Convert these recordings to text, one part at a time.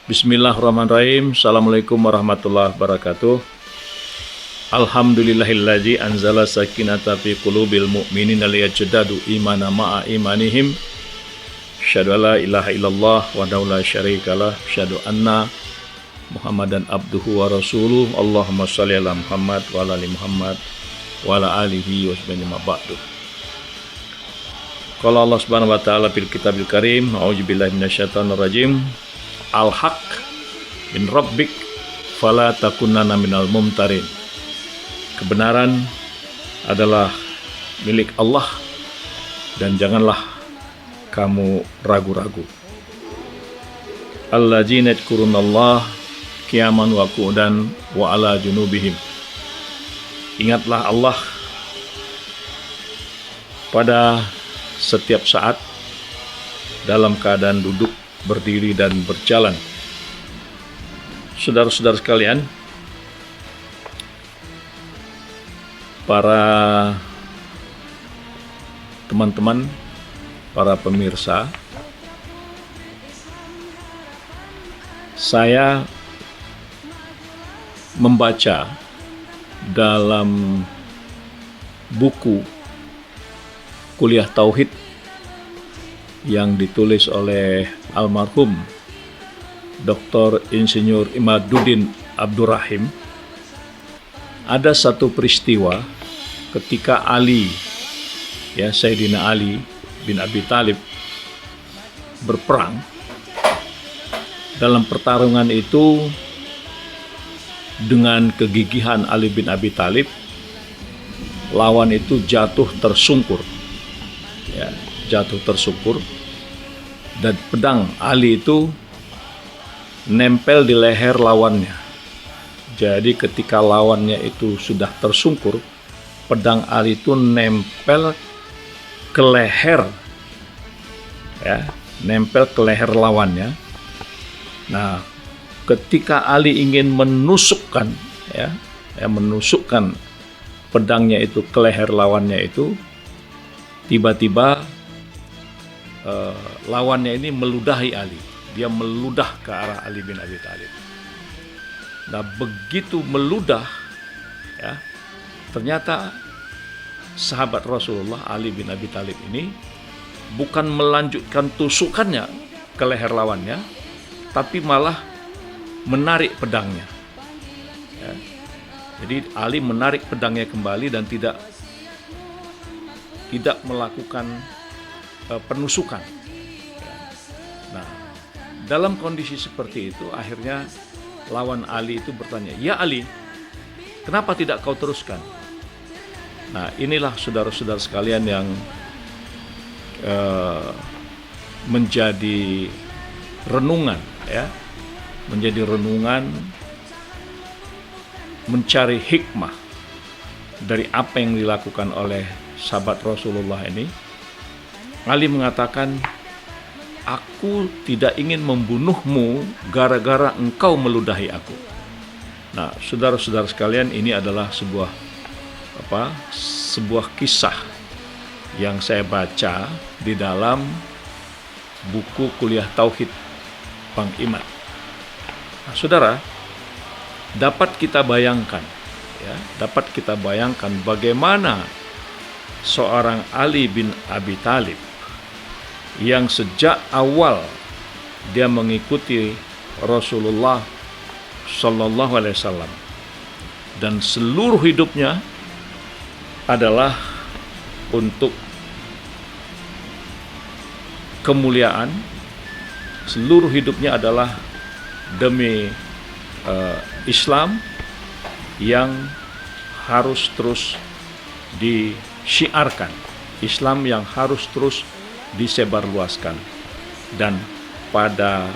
Bismillahirrahmanirrahim. Assalamualaikum warahmatullahi wabarakatuh. Alhamdulillahilladzi anzala sakinata fi qulubil mu'minina liyajdadu imana ma'a imanihim. Asyhadu alla ilaha illallah wahdahu la syarikalah. Asyhadu anna Muhammadan abduhu wa rasuluh. Allahumma shalli ala Muhammad wa ala ali Muhammad wa ala alihi wa sahbihi ma ba'du. Qala Allah Subhanahu wa taala fil kitabil karim, a'udzubillahi minasyaitonir rajim. Al-haq min rabbik fala takunanna minal mumtarin. Kebenaran adalah milik Allah dan janganlah kamu ragu-ragu. Alladzina yadhkurunallah qiyaman wa qu'udan wa ala junubihim. Ingatlah Allah pada setiap saat dalam keadaan duduk, berdiri dan berjalan. Saudara-saudara sekalian, para teman-teman, para pemirsa, saya membaca dalam buku Kuliah Tauhid yang ditulis oleh almarhum Dr. Insinyur Imaduddin Abdurrahim, ada satu peristiwa ketika Sayyidina Ali bin Abi Thalib berperang. Dalam pertarungan itu, dengan kegigihan Ali bin Abi Thalib, lawan itu jatuh tersungkur, dan pedang Ali itu nempel di leher lawannya. Jadi ketika lawannya itu sudah tersungkur, pedang Ali itu nempel ke leher, nempel ke leher lawannya. Nah, ketika Ali ingin menusukkan pedangnya itu ke leher lawannya itu, tiba-tiba lawannya ini meludahi Ali. Dia meludah ke arah Ali bin Abi Thalib. Nah, begitu meludah, ternyata sahabat Rasulullah Ali bin Abi Thalib ini bukan melanjutkan tusukannya ke leher lawannya, tapi malah menarik pedangnya. Jadi Ali menarik pedangnya kembali dan tidak melakukan penusukan. Nah, dalam kondisi seperti itu, akhirnya lawan Ali itu bertanya, "Ya Ali, kenapa tidak kau teruskan?" Nah, inilah saudara-saudara sekalian yang menjadi renungan, mencari hikmah dari apa yang dilakukan oleh sahabat Rasulullah ini. Ali mengatakan, "Aku tidak ingin membunuhmu gara-gara engkau meludahi aku." Nah, saudara-saudara sekalian, ini adalah sebuah kisah yang saya baca di dalam buku Kuliah Tauhid Bang Iman. Nah, saudara, dapat kita bayangkan bagaimana seorang Ali bin Abi Thalib yang sejak awal dia mengikuti Rasulullah Sallallahu Alaihi Wasallam dan seluruh hidupnya adalah untuk kemuliaan, seluruh hidupnya adalah demi Islam yang harus terus disyiarkan, Islam yang harus terus disebarluaskan. Dan pada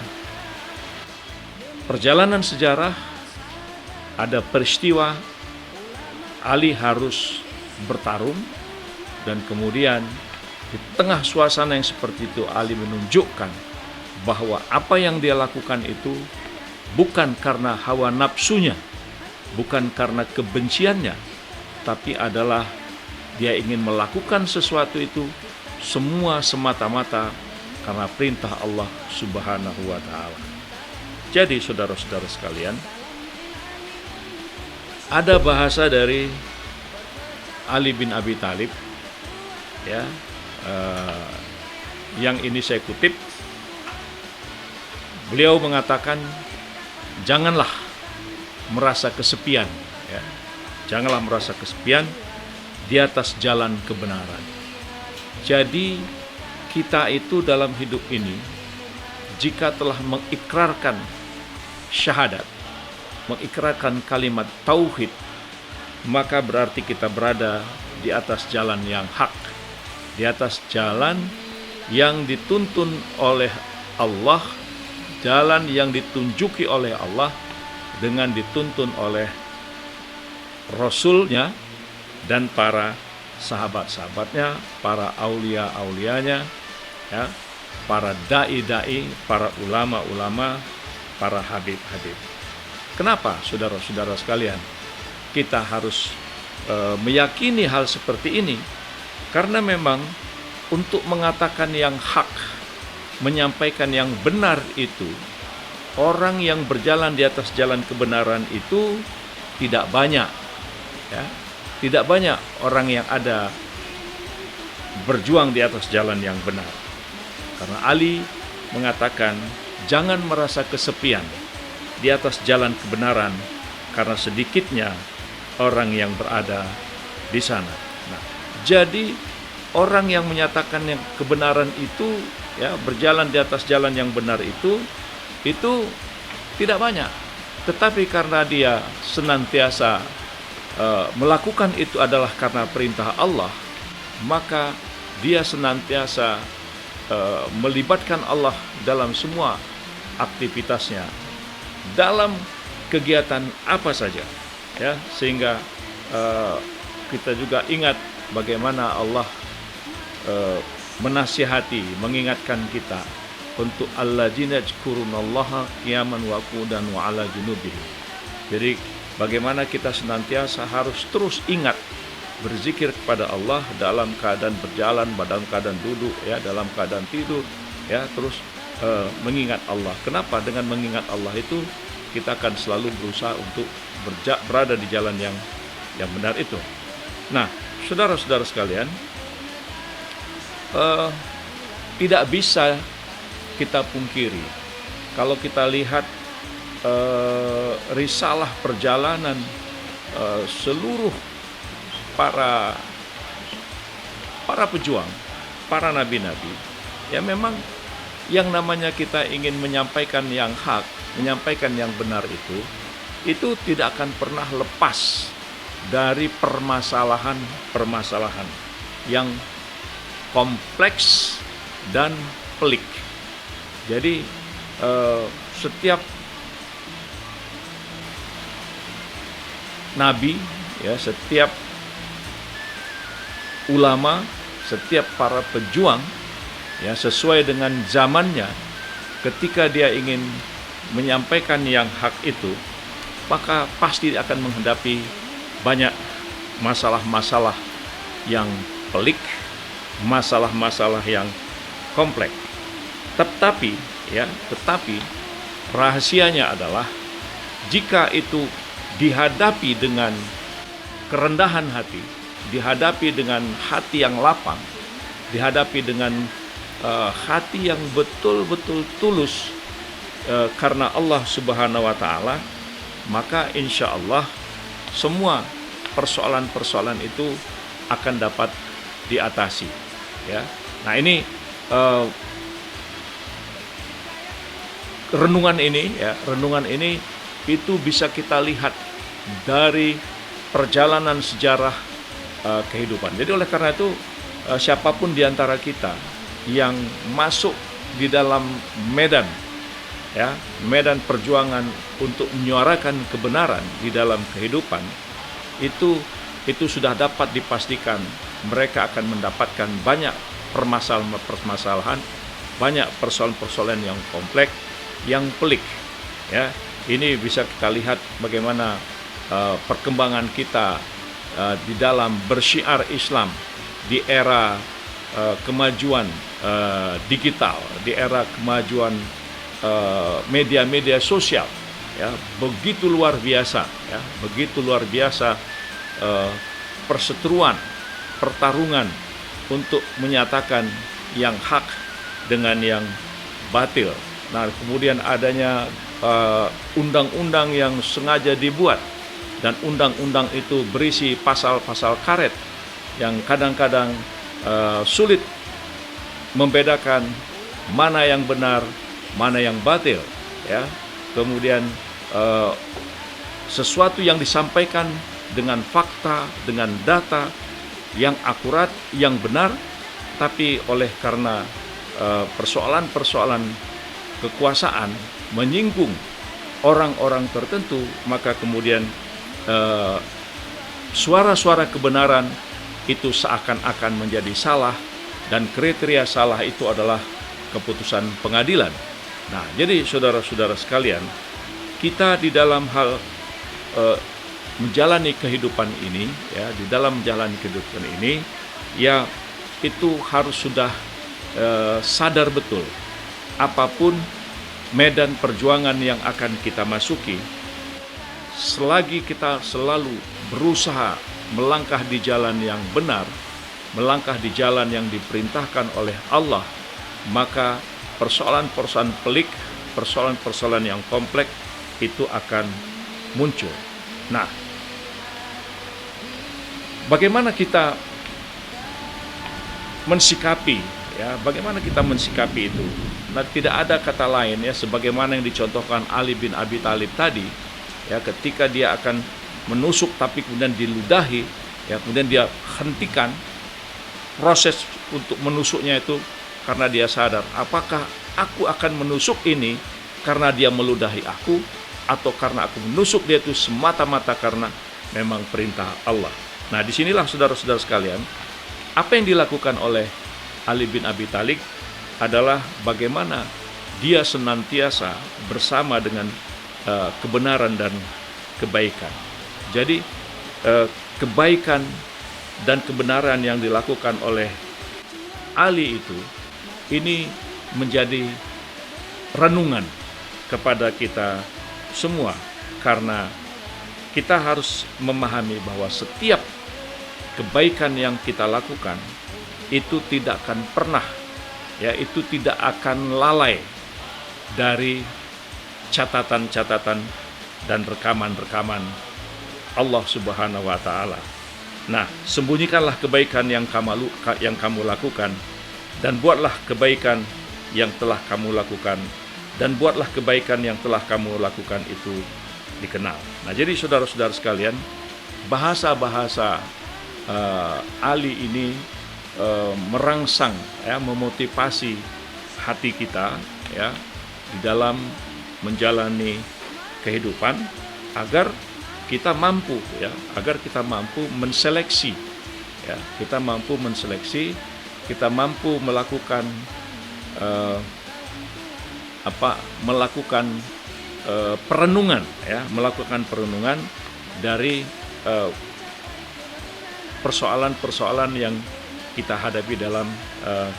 perjalanan sejarah ada peristiwa Ali harus bertarung, dan kemudian di tengah suasana yang seperti itu Ali menunjukkan bahwa apa yang dia lakukan itu bukan karena hawa nafsunya, bukan karena kebenciannya, tapi adalah dia ingin melakukan sesuatu itu semua semata-mata karena perintah Allah Subhanahu wa Ta'ala. Jadi saudara-saudara sekalian, ada bahasa dari Ali bin Abi Thalib, ya, yang ini saya kutip. Beliau mengatakan, janganlah merasa kesepian, ya. Janganlah merasa kesepian di atas jalan kebenaran. Jadi kita itu dalam hidup ini, jika telah mengikrarkan syahadat, mengikrarkan kalimat tauhid, maka berarti kita berada di atas jalan yang hak, di atas jalan yang dituntun oleh Allah, jalan yang ditunjuki oleh Allah dengan dituntun oleh Rasulnya dan para sahabat-sahabatnya, para aulia-aulianya, ya, para dai-dai, para ulama-ulama, para habib-habib. Kenapa saudara-saudara sekalian kita harus meyakini hal seperti ini? Karena memang untuk mengatakan yang hak, menyampaikan yang benar itu, orang yang berjalan di atas jalan kebenaran itu tidak banyak, ya. Tidak banyak orang yang ada berjuang di atas jalan yang benar. Karena Ali mengatakan, jangan merasa kesepian di atas jalan kebenaran, karena sedikitnya orang yang berada di sana. Nah, jadi orang yang menyatakan yang kebenaran itu, ya, berjalan di atas jalan yang benar itu tidak banyak. Tetapi karena dia senantiasa melakukan itu adalah karena perintah Allah, maka dia senantiasa melibatkan Allah dalam semua aktivitasnya, dalam kegiatan apa saja, ya, sehingga kita juga ingat bagaimana Allah menasihati, mengingatkan kita untuk alladzina yadhkurunallaha qiyaman wa qu'udan wa 'ala junubihim. Jadi bagaimana kita senantiasa harus terus ingat berzikir kepada Allah dalam keadaan berjalan, dalam keadaan duduk, ya, dalam keadaan tidur, ya, terus mengingat Allah. Kenapa? Dengan mengingat Allah itu kita akan selalu berusaha untuk berada di jalan yang benar itu. Nah, saudara-saudara sekalian, tidak bisa kita pungkiri kalau kita lihat risalah perjalanan seluruh para pejuang, para nabi-nabi, ya, memang yang namanya kita ingin menyampaikan yang hak, menyampaikan yang benar itu tidak akan pernah lepas dari permasalahan yang kompleks dan pelik. Jadi setiap nabi, ya, setiap ulama, setiap para pejuang, ya, sesuai dengan zamannya, ketika dia ingin menyampaikan yang hak itu, maka pasti akan menghadapi banyak masalah-masalah yang pelik, masalah-masalah yang kompleks. Tetapi rahasianya adalah jika itu dihadapi dengan kerendahan hati, dihadapi dengan hati yang lapang, dihadapi dengan hati yang betul-betul tulus karena Allah Subhanahu wa Ta'ala, maka insya Allah semua persoalan-persoalan itu akan dapat diatasi, ya. Nah, ini renungan ini itu bisa kita lihat dari perjalanan sejarah kehidupan. Jadi oleh karena itu siapapun di antara kita yang masuk di dalam medan, ya, medan perjuangan untuk menyuarakan kebenaran di dalam kehidupan, itu sudah dapat dipastikan mereka akan mendapatkan banyak permasalahan, banyak persoalan-persoalan yang kompleks, yang pelik, ya. Ini bisa kita lihat bagaimana perkembangan kita di dalam bersyiar Islam di era kemajuan digital, di era kemajuan media-media sosial, ya, begitu luar biasa, ya, begitu luar biasa perseteruan, pertarungan untuk menyatakan yang hak dengan yang batil. Nah, kemudian adanya undang-undang yang sengaja dibuat, dan undang-undang itu berisi pasal-pasal karet yang kadang-kadang sulit membedakan mana yang benar, mana yang batil, ya. Kemudian sesuatu yang disampaikan dengan fakta, dengan data yang akurat, yang benar, tapi oleh karena persoalan-persoalan kekuasaan menyinggung orang-orang tertentu, maka kemudian suara-suara kebenaran itu seakan-akan menjadi salah, dan kriteria salah itu adalah keputusan pengadilan. Nah, jadi saudara-saudara sekalian, kita di dalam hal menjalani kehidupan ini, ya, di dalam menjalani kehidupan ini, ya, itu harus sudah sadar betul apapun medan perjuangan yang akan kita masuki, selagi kita selalu berusaha melangkah di jalan yang benar, melangkah di jalan yang diperintahkan oleh Allah, maka persoalan-persoalan pelik, persoalan-persoalan yang kompleks itu akan muncul. Nah, bagaimana kita mensikapi, ya, bagaimana kita mensikapi itu? Nah, tidak ada kata lain, ya, sebagaimana yang dicontohkan Ali bin Abi Thalib tadi, ya, ketika dia akan menusuk tapi kemudian diludahi, ya, kemudian dia hentikan proses untuk menusuknya itu karena dia sadar, apakah aku akan menusuk ini karena dia meludahi aku, atau karena aku menusuk dia itu semata-mata karena memang perintah Allah. Nah, disinilah saudara-saudara sekalian, apa yang dilakukan oleh Ali bin Abi Thalib adalah bagaimana dia senantiasa bersama dengan kebenaran dan kebaikan. Jadi kebaikan dan kebenaran yang dilakukan oleh Ali itu, ini menjadi renungan kepada kita semua, karena kita harus memahami bahwa setiap kebaikan yang kita lakukan itu tidak akan pernah, ya, itu tidak akan lalai dari catatan-catatan dan rekaman-rekaman Allah Subhanahu wa Ta'ala. Nah, sembunyikanlah kebaikan yang kamu lakukan, dan buatlah kebaikan yang telah kamu lakukan, dan buatlah kebaikan yang telah kamu lakukan itu dikenal. Nah, jadi saudara-saudara sekalian, bahasa-bahasa Ali ini merangsang, ya, memotivasi hati kita, ya, di dalam menjalani kehidupan, agar kita mampu, ya, agar kita mampu menseleksi, ya, kita mampu menseleksi, kita mampu melakukan perenungan, ya, melakukan perenungan dari persoalan-persoalan yang kita hadapi dalam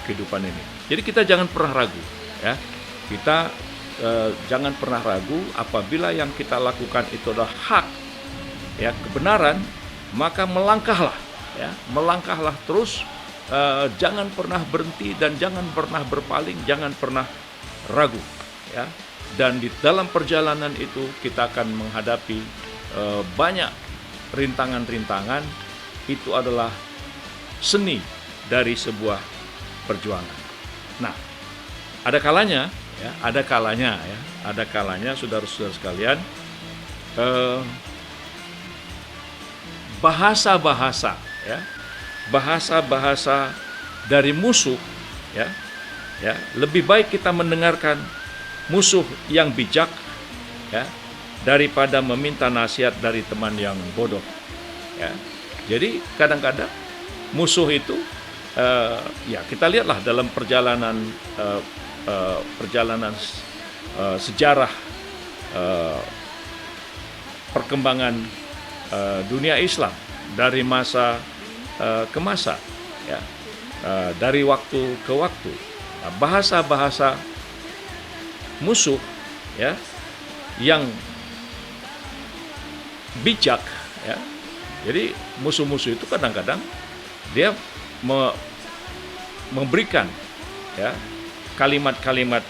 kehidupan ini. Jadi kita jangan pernah ragu, ya, kita jangan pernah ragu apabila yang kita lakukan itu adalah hak, ya, kebenaran, maka melangkahlah, ya, melangkahlah terus, jangan pernah berhenti dan jangan pernah berpaling, jangan pernah ragu, ya. Dan di dalam perjalanan itu kita akan menghadapi banyak rintangan-rintangan. Itu adalah seni dari sebuah perjuangan. Nah, ada kalanya, ya, ada kalanya saudara-saudara sekalian, bahasa-bahasa, ya, bahasa-bahasa dari musuh, ya, lebih baik kita mendengarkan musuh yang bijak, ya, daripada meminta nasihat dari teman yang bodoh, ya. Jadi kadang-kadang musuh itu, ya, kita lihatlah dalam perjalanan sejarah perkembangan dunia Islam dari masa ke masa, ya, dari waktu ke waktu. Nah, bahasa-bahasa musuh ya yang bijak ya. Jadi musuh-musuh itu kadang-kadang dia memberikan ya kalimat-kalimat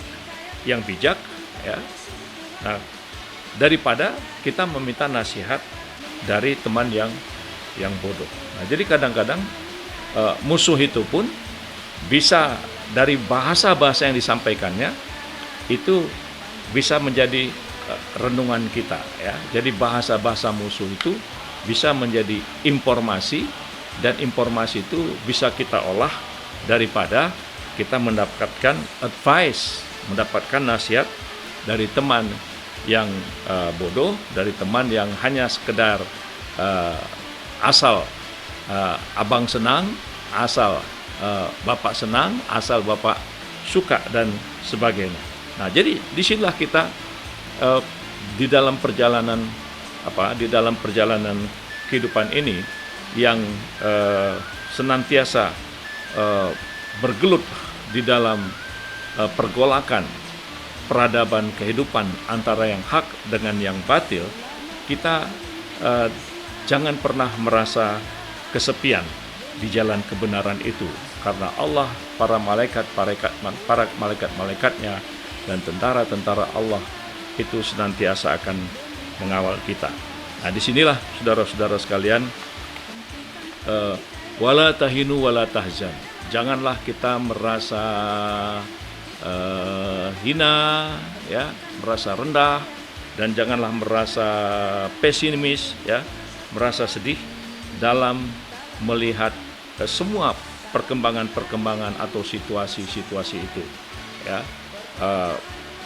yang bijak ya. Nah, daripada kita meminta nasihat dari teman yang bodoh. Nah, jadi kadang-kadang musuh itu pun bisa dari bahasa-bahasa yang disampaikannya itu bisa menjadi renungan kita ya. Jadi bahasa-bahasa musuh itu bisa menjadi informasi, dan informasi itu bisa kita olah daripada kita mendapatkan advice, mendapatkan nasihat dari teman yang bodoh, dari teman yang hanya sekedar asal abang senang, asal bapak senang, asal bapak suka dan sebagainya. Nah, jadi disinilah kita di dalam perjalanan kehidupan ini yang senantiasa bergelut di dalam pergolakan peradaban kehidupan antara yang hak dengan yang batil. Kita jangan pernah merasa kesepian di jalan kebenaran itu, karena Allah, para malaikat-malaikatnya dan tentara-tentara Allah itu senantiasa akan mengawal kita. Nah, disinilah saudara-saudara sekalian, wala tahinu wala tahzan. Janganlah kita merasa hina, ya, merasa rendah, dan janganlah merasa pesimis, ya, merasa sedih dalam melihat semua perkembangan atau situasi-situasi itu, ya.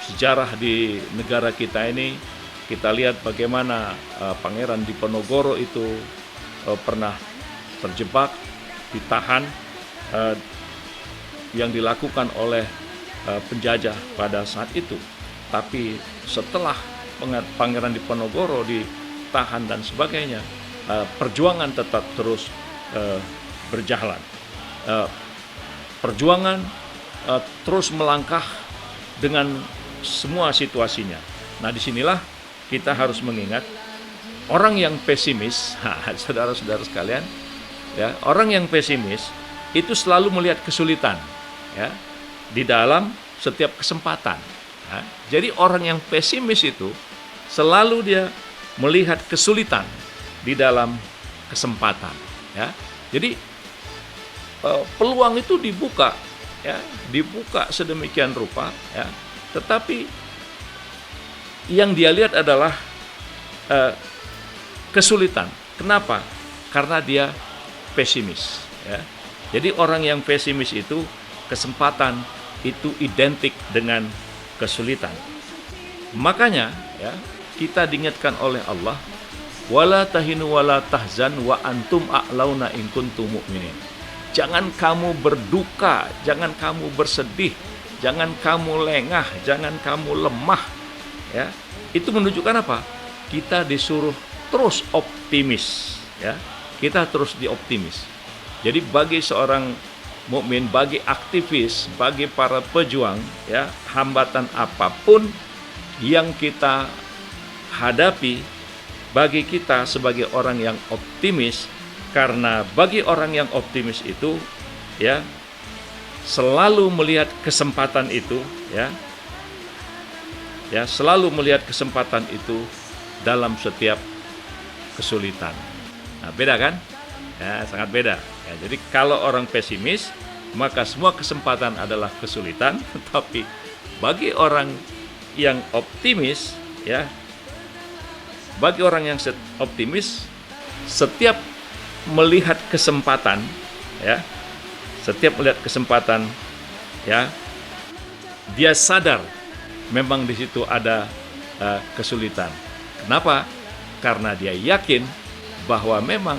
Sejarah di negara kita ini, kita lihat bagaimana Pangeran Diponegoro itu pernah terjebak, ditahan, yang dilakukan oleh penjajah pada saat itu. Tapi setelah Pangeran Diponegoro ditahan dan sebagainya, perjuangan tetap terus berjalan. Perjuangan terus melangkah dengan semua situasinya. Nah, disinilah kita harus mengingat orang yang pesimis, saudara-saudara sekalian, ya, orang yang pesimis itu selalu melihat kesulitan, ya, di dalam setiap kesempatan. Ya. Jadi orang yang pesimis itu selalu dia melihat kesulitan di dalam kesempatan. Ya. Jadi peluang itu dibuka, ya, dibuka sedemikian rupa, ya. Tetapi yang dia lihat adalah kesulitan. Kenapa? Karena dia pesimis, ya. Jadi orang yang pesimis itu, kesempatan itu identik dengan kesulitan. Makanya, ya, kita diingatkan oleh Allah, wala tahinu wala tahzan wa antum a'launa in kuntum mu'minin. Jangan kamu berduka, jangan kamu bersedih, jangan kamu lengah, jangan kamu lemah, ya. Itu menunjukkan apa? Kita disuruh terus optimis, ya. Kita terus dioptimis. Jadi bagi seorang mukmin, bagi aktivis, bagi para pejuang, ya, hambatan apapun yang kita hadapi, bagi kita sebagai orang yang optimis, karena bagi orang yang optimis itu, ya, selalu melihat kesempatan itu, ya, selalu melihat kesempatan itu dalam setiap kesulitan. Nah, beda kan? Ya, sangat beda. Ya, jadi kalau orang pesimis, maka semua kesempatan adalah kesulitan. Tapi bagi orang yang optimis, ya, bagi orang yang optimis, setiap melihat kesempatan, ya, setiap melihat kesempatan, ya, dia sadar memang di situ ada kesulitan. Kenapa? Karena dia yakin bahwa memang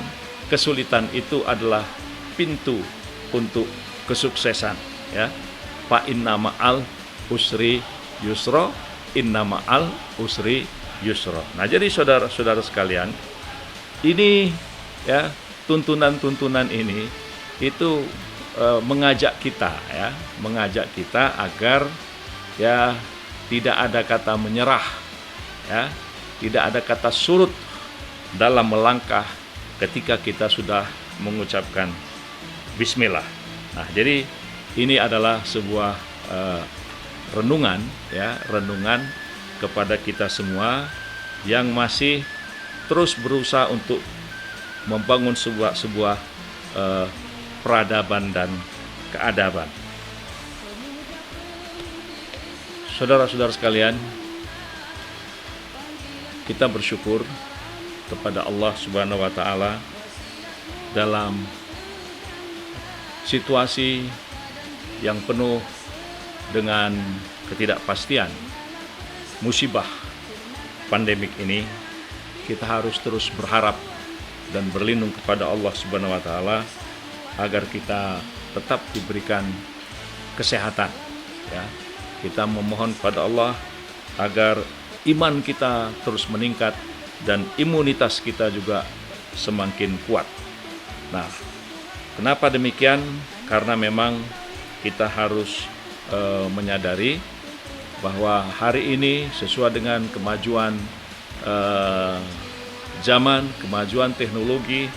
kesulitan itu adalah pintu untuk kesuksesan, ya. Fa inna ma'al usri yusra, inna ma'al usri yusra. Nah, jadi saudara-saudara sekalian, ini, ya, tuntunan-tuntunan ini itu mengajak kita, ya, mengajak kita agar, ya, tidak ada kata menyerah, ya, tidak ada kata surut dalam melangkah ketika kita sudah mengucapkan Bismillah. Nah, jadi ini adalah sebuah renungan, ya, renungan kepada kita semua yang masih terus berusaha untuk membangun sebuah peradaban dan keadaban. Saudara-saudara sekalian, kita bersyukur kepada Allah Subhanahu wa taala dalam situasi yang penuh dengan ketidakpastian, musibah pandemik ini. Kita harus terus berharap dan berlindung kepada Allah Subhanahu wa taala agar kita tetap diberikan kesehatan, ya. Kita memohon kepada Allah agar iman kita terus meningkat dan imunitas kita juga semakin kuat. Nah, kenapa demikian? Karena memang kita harus menyadari bahwa hari ini sesuai dengan kemajuan zaman, kemajuan teknologi,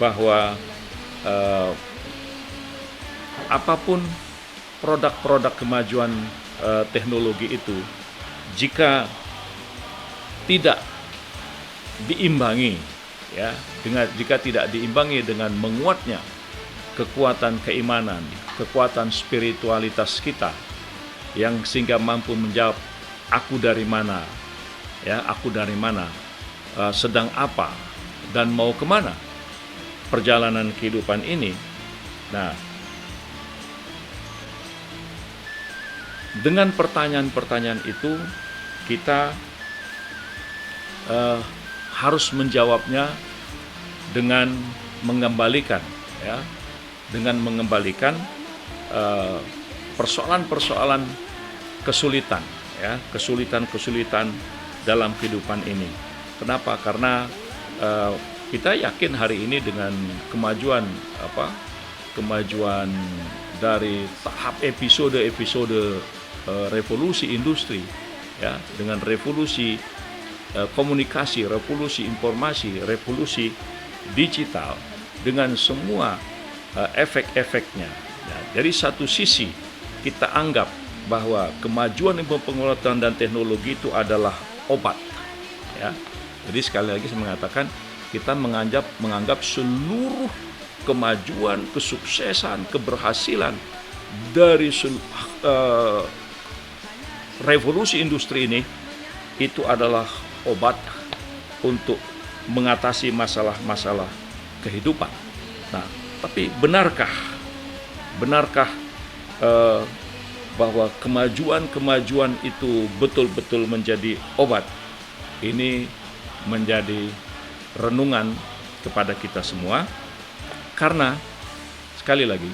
bahwa apapun produk-produk kemajuan teknologi itu, jika tidak diimbangi, ya, jika tidak diimbangi dengan menguatnya kekuatan keimanan, kekuatan spiritualitas kita, yang sehingga mampu menjawab aku dari mana, ya, aku dari mana, sedang apa, dan mau kemana perjalanan kehidupan ini. Nah, dengan pertanyaan-pertanyaan itu kita harus menjawabnya dengan mengembalikan, ya, dengan mengembalikan persoalan-persoalan kesulitan, ya, kesulitan-kesulitan dalam kehidupan ini. Kenapa? Karena kita yakin hari ini dengan kemajuan dari tahap episode revolusi industri, ya, dengan revolusi komunikasi, revolusi informasi, revolusi digital, dengan semua efek-efeknya. Ya, dari satu sisi kita anggap bahwa kemajuan ilmu pengetahuan dan teknologi itu adalah obat, ya. Jadi sekali lagi saya mengatakan, kita menganggap seluruh kemajuan, kesuksesan, keberhasilan dari revolusi industri ini itu adalah obat untuk mengatasi masalah-masalah kehidupan. Nah, tapi benarkah bahwa kemajuan itu betul-betul menjadi obat? Ini menjadi renungan kepada kita semua, karena sekali lagi